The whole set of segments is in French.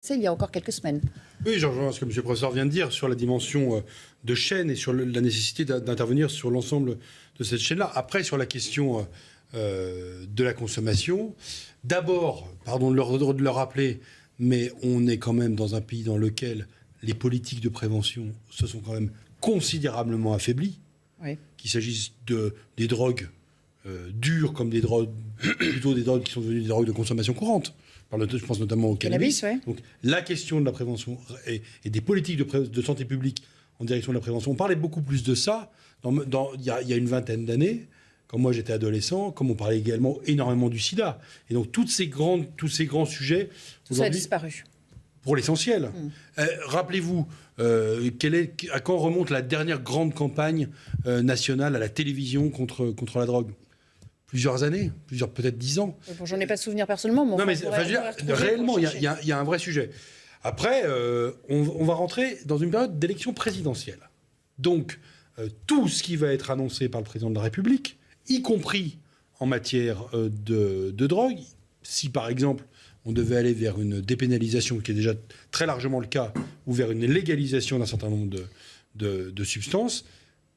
C'est il y a encore quelques semaines. Oui, je rejoins ce que M. le professeur vient de dire sur la dimension de chaîne et sur la nécessité d'intervenir sur l'ensemble de cette chaîne-là. Après, sur la question de la consommation, d'abord, pardon de le rappeler, mais on est quand même dans un pays dans lequel les politiques de prévention se sont quand même considérablement affaiblies, Oui. qu'il s'agisse des drogues dures comme des drogues, plutôt des drogues qui sont devenues des drogues de consommation courante. Je pense notamment au cannabis. Ouais. Donc la question de la prévention et des politiques de santé publique en direction de la prévention, on parlait beaucoup plus de ça il y a une vingtaine d'années, quand moi j'étais adolescent, comme on parlait également énormément du sida. Et donc tous ces grands sujets... Tout ça a disparu. Pour l'essentiel. Rappelez-vous, à quand remonte la dernière grande campagne nationale à la télévision contre la drogue ? Plusieurs années, peut-être 10 ans. Bon, j'en ai pas de souvenir personnellement. Mais non, mais réellement, il y a un vrai sujet. Après, on va rentrer dans une période d'élection présidentielle. Donc, tout ce qui va être annoncé par le président de la République, y compris en matière de drogue, si par exemple on devait aller vers une dépénalisation, qui est déjà très largement le cas, ou vers une légalisation d'un certain nombre de substances,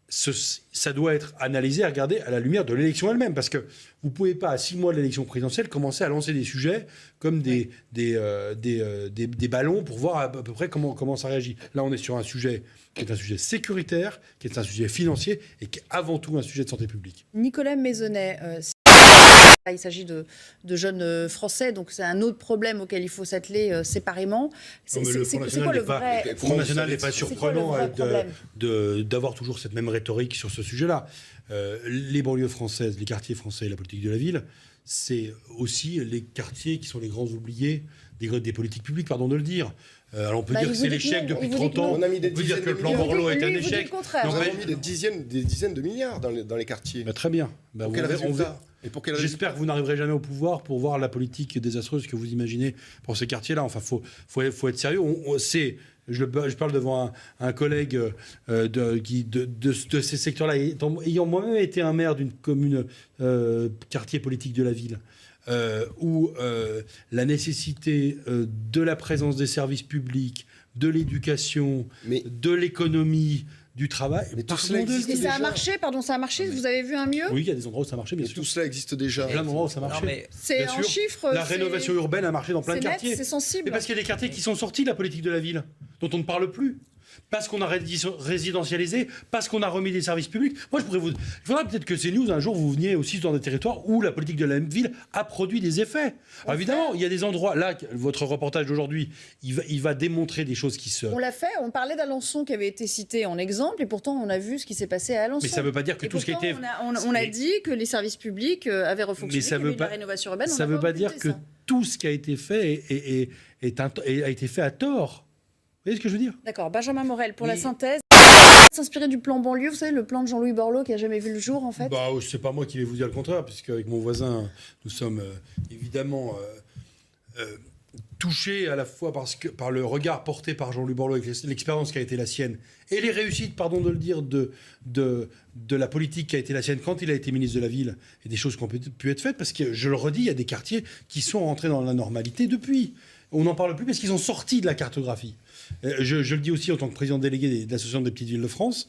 ça doit être analysé, regardé à la lumière de l'élection elle-même. Parce que vous ne pouvez pas, à 6 mois de l'élection présidentielle, commencer à lancer des sujets comme des ballons pour voir à peu près comment ça réagit. Là, on est sur un sujet qui est un sujet sécuritaire, qui est un sujet financier et qui est avant tout un sujet de santé publique. Nicolas Maisonnet, il s'agit de jeunes Français, donc c'est un autre problème auquel il faut s'atteler séparément. C'est quoi le vrai... Le Front National n'est pas surprenant d'avoir toujours cette même rhétorique sur ce sujet-là. Les banlieues françaises, les quartiers français, la politique de la ville, c'est aussi les quartiers qui sont les grands oubliés des politiques publiques, pardon de le dire. Alors on peut dire que c'est l'échec depuis 30 ans, on peut dire que le plan Borloo est un échec. Nous avons mis des dizaines de milliards dans les quartiers. Très bien. Pour quel résultat ? J'espère que vous n'arriverez jamais au pouvoir pour voir la politique désastreuse que vous imaginez pour ces quartiers-là. Enfin, faut être sérieux. Je parle devant un collègue de ces secteurs-là, ayant moi-même été un maire d'une commune quartier politique de la ville, où la nécessité de la présence des services publics, de l'éducation, de l'économie, du travail. Mais tout cela existe déjà. Et ça a marché, ça a marché, vous avez vu un mieux ? Oui, il y a des endroits où ça a marché, bien sûr. Tout cela existe déjà. Plein d'endroits où ça a marché. C'est en chiffres. La rénovation urbaine a marché dans plein de quartiers. C'est sensible. Mais parce qu'il y a des quartiers qui sont sortis de la politique de la ville, dont on ne parle plus. Parce qu'on a résidentialisé, parce qu'on a remis des services publics. Moi, il faudrait peut-être que CNews, un jour, vous veniez aussi dans des territoires où la politique de la ville a produit des effets. Alors, évidemment, il y a des endroits... Là, votre reportage d'aujourd'hui, il va démontrer des choses qui se... On l'a fait. On parlait d'Alençon qui avait été cité en exemple, et pourtant, on a vu ce qui s'est passé à Alençon. Mais ça ne veut pas dire que tout ce qui a été... On a dit que les services publics avaient refonctionné, qu'il y avait eu de la rénovation urbaine. Ça ne veut pas dire que tout ce qui a été fait a été fait à tort. Vous voyez ce que je veux dire ? D'accord. Benjamin Morel, pour la synthèse, s'inspirer du plan banlieue, vous savez, le plan de Jean-Louis Borloo qui n'a jamais vu le jour, en fait. C'est pas moi qui vais vous dire le contraire, puisque avec mon voisin, nous sommes évidemment touchés à la fois par le regard porté par Jean-Louis Borloo avec l'expérience qui a été la sienne et les réussites, pardon de le dire, de la politique qui a été la sienne quand il a été ministre de la Ville et des choses qui ont pu être faites, parce que, je le redis, il y a des quartiers qui sont rentrés dans la normalité depuis. On n'en parle plus parce qu'ils sont sortis de la cartographie. Je le dis aussi en tant que président délégué de l'Association des petites villes de France,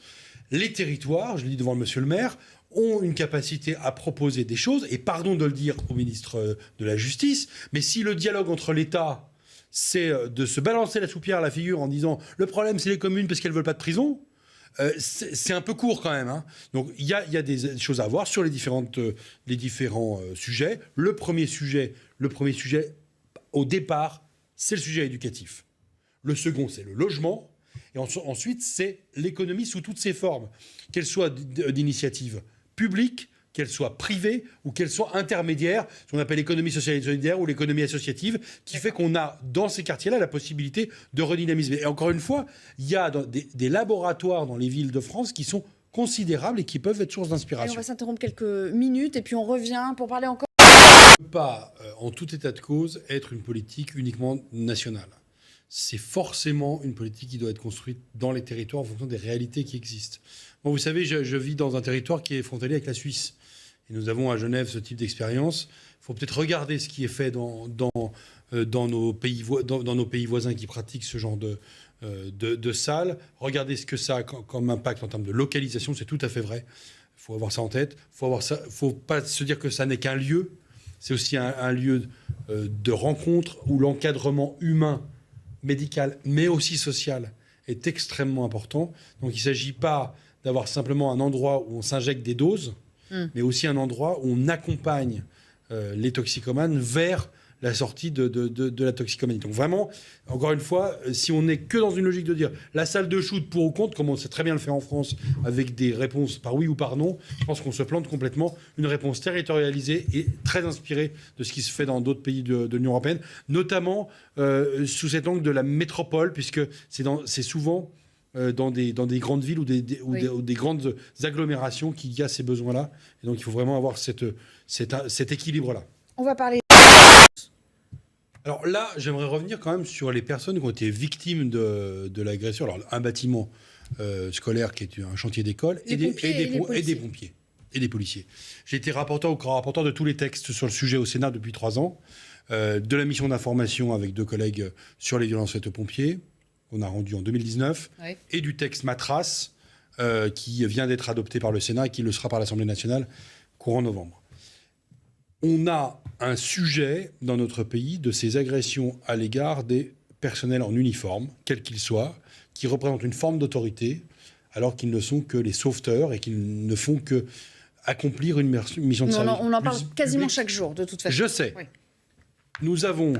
les territoires, je le dis devant monsieur le maire, ont une capacité à proposer des choses, et pardon de le dire au ministre de la Justice, mais si le dialogue entre l'État, c'est de se balancer la soupière à la figure en disant « le problème c'est les communes parce qu'elles ne veulent pas de prison », c'est un peu court quand même. Hein. Donc il y a des choses à voir sur les différents sujets. Le premier sujet, au départ, c'est le sujet éducatif. Le second, c'est le logement. Et ensuite, c'est l'économie sous toutes ses formes, qu'elle soit d'initiative publique, qu'elle soit privée ou qu'elle soit intermédiaire, ce qu'on appelle l'économie sociale et solidaire ou l'économie associative, qui fait qu'on a, dans ces quartiers-là, la possibilité de redynamiser. Et encore une fois, il y a des laboratoires dans les villes de France qui sont considérables et qui peuvent être source d'inspiration. On va s'interrompre quelques minutes et puis on revient pour parler encore... On ne peut pas, en tout état de cause, être une politique uniquement nationale. C'est forcément une politique qui doit être construite dans les territoires en fonction des réalités qui existent. Bon, vous savez, je vis dans un territoire qui est frontalier avec la Suisse. Et nous avons à Genève ce type d'expérience. Il faut peut-être regarder ce qui est fait dans dans nos pays voisins qui pratiquent ce genre de salles. Regardez ce que ça a comme impact en termes de localisation, c'est tout à fait vrai. Il faut avoir ça en tête. Il ne faut pas se dire que ça n'est qu'un lieu. C'est aussi un lieu de rencontre où l'encadrement humain, médical, mais aussi social, est extrêmement important. Donc il ne s'agit pas d'avoir simplement un endroit où on s'injecte des doses, mais aussi un endroit où on accompagne les toxicomanes vers la sortie de la toxicomanie. Donc vraiment, encore une fois, si on n'est que dans une logique de dire la salle de shoot pour ou contre, comme on sait très bien le faire en France, avec des réponses par oui ou par non, je pense qu'on se plante complètement. Une réponse territorialisée et très inspirée de ce qui se fait dans d'autres pays de l'Union européenne, notamment sous cet angle de la métropole, puisque c'est souvent dans des grandes villes ou des grandes agglomérations qu'il y a ces besoins-là. Et donc il faut vraiment avoir cet équilibre-là. On va parler... Alors là, j'aimerais revenir quand même sur les personnes qui ont été victimes de l'agression. Alors, un bâtiment scolaire qui est un chantier d'école et des pompiers et des policiers. J'ai été rapporteur de tous les textes sur le sujet au Sénat depuis 3 ans, de la mission d'information avec 2 collègues sur les violences faites aux pompiers, qu'on a rendu en 2019, et du texte Matras, qui vient d'être adopté par le Sénat et qui le sera par l'Assemblée nationale courant novembre. On a un sujet dans notre pays de ces agressions à l'égard des personnels en uniforme, quels qu'ils soient, qui représentent une forme d'autorité, alors qu'ils ne sont que les sauveteurs et qu'ils ne font que accomplir une mission de service. On en parle quasiment chaque jour, de toute façon. Je sais. Oui. Nous avons,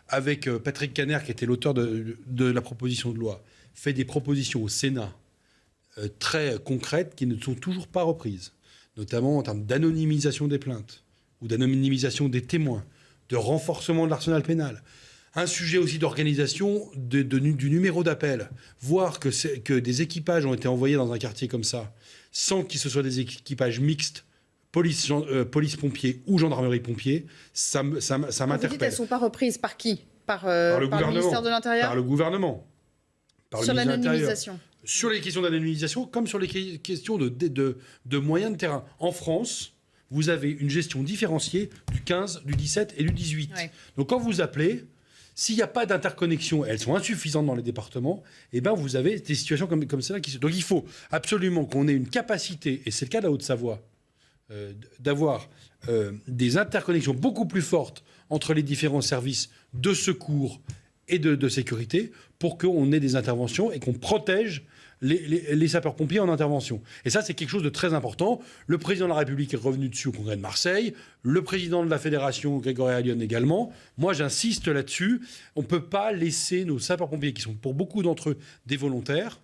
avec Patrick Kanner, qui était l'auteur de la proposition de loi, fait des propositions au Sénat très concrètes qui ne sont toujours pas reprises, notamment en termes d'anonymisation des plaintes ou d'anonymisation des témoins, de renforcement de l'arsenal pénal. Un sujet aussi d'organisation du numéro d'appel. Voir que des équipages ont été envoyés dans un quartier comme ça, sans que ce soit des équipages mixtes, police-pompiers ou gendarmerie-pompiers, ça m'interpelle. Vous dites qu'elles ne sont pas reprises par qui par le ministère de l'Intérieur? Par le gouvernement. Sur l'anonymisation. Sur les questions d'anonymisation, comme sur les questions de moyens de terrain. En France, vous avez une gestion différenciée du 15, du 17 et du 18. Ouais. Donc quand vous appelez, s'il n'y a pas d'interconnexion, elles sont insuffisantes dans les départements, et ben vous avez des situations comme celle-là. Donc il faut absolument qu'on ait une capacité, et c'est le cas de la Haute-Savoie, d'avoir des interconnexions beaucoup plus fortes entre les différents services de secours et de sécurité pour qu'on ait des interventions et qu'on protège les sapeurs-pompiers en intervention. Et ça, c'est quelque chose de très important. Le président de la République est revenu dessus au Congrès de Marseille. Le président de la Fédération, Grégory Allione, également. Moi, j'insiste là-dessus. On ne peut pas laisser nos sapeurs-pompiers, qui sont pour beaucoup d'entre eux des volontaires,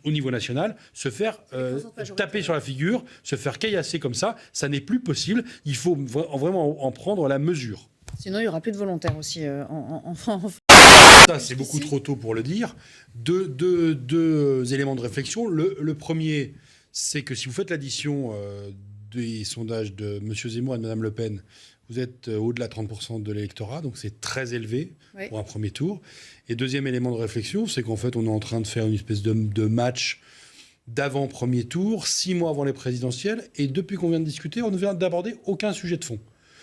au niveau national, se faire taper sur la figure, se faire caillasser comme ça. Ça n'est plus possible. Il faut vraiment en prendre la mesure. Sinon, il n'y aura plus de volontaires aussi en France. Ça, c'est beaucoup trop tôt pour le dire. Deux éléments de réflexion. Le premier, c'est que si vous faites l'addition des sondages de M. Zemmour et de Mme Le Pen, vous êtes au-delà de 30% de l'électorat, donc c'est très élevé pour un premier tour. Et deuxième élément de réflexion, c'est qu'en fait, on est en train de faire une espèce de match d'avant-premier tour, 6 mois avant les présidentielles, et depuis qu'on vient de discuter, on ne vient d'aborder aucun sujet de fond.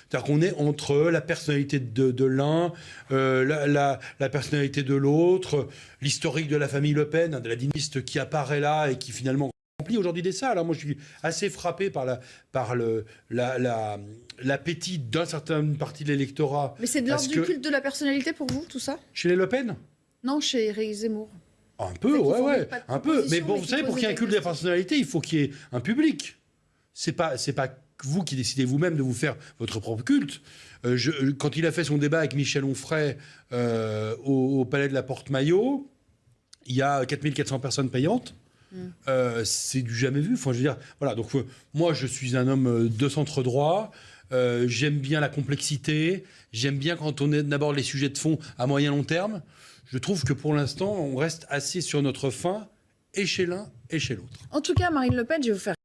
C'est-à-dire qu'on est entre la personnalité de l'un, la personnalité de l'autre, l'historique de la famille Le Pen, de la dynastie qui apparaît là et qui finalement remplit aujourd'hui des salles. Alors moi, je suis assez frappé par l'appétit d'une certaine partie de l'électorat. Mais c'est de l'ordre du culte de la personnalité pour vous, tout ça? Chez les Le Pen? Non, chez Éric Zemmour. Un peu, ouais, un peu. Mais bon, vous savez, pour qu'il y ait un culte de la personnalité, il faut qu'il y ait un public. C'est pas vous qui décidez vous-même de vous faire votre propre culte. Quand il a fait son débat avec Michel Onfray au Palais de la Porte-Maillot, il y a 4400 personnes payantes. C'est du jamais vu. Enfin, je veux dire, voilà. Donc, moi, je suis un homme de centre droit. J'aime bien la complexité. J'aime bien quand on aborde les sujets de fond à moyen long terme. Je trouve que pour l'instant, on reste assez sur notre faim, et chez l'un et chez l'autre. En tout cas, Marine Le Pen, je vais vous faire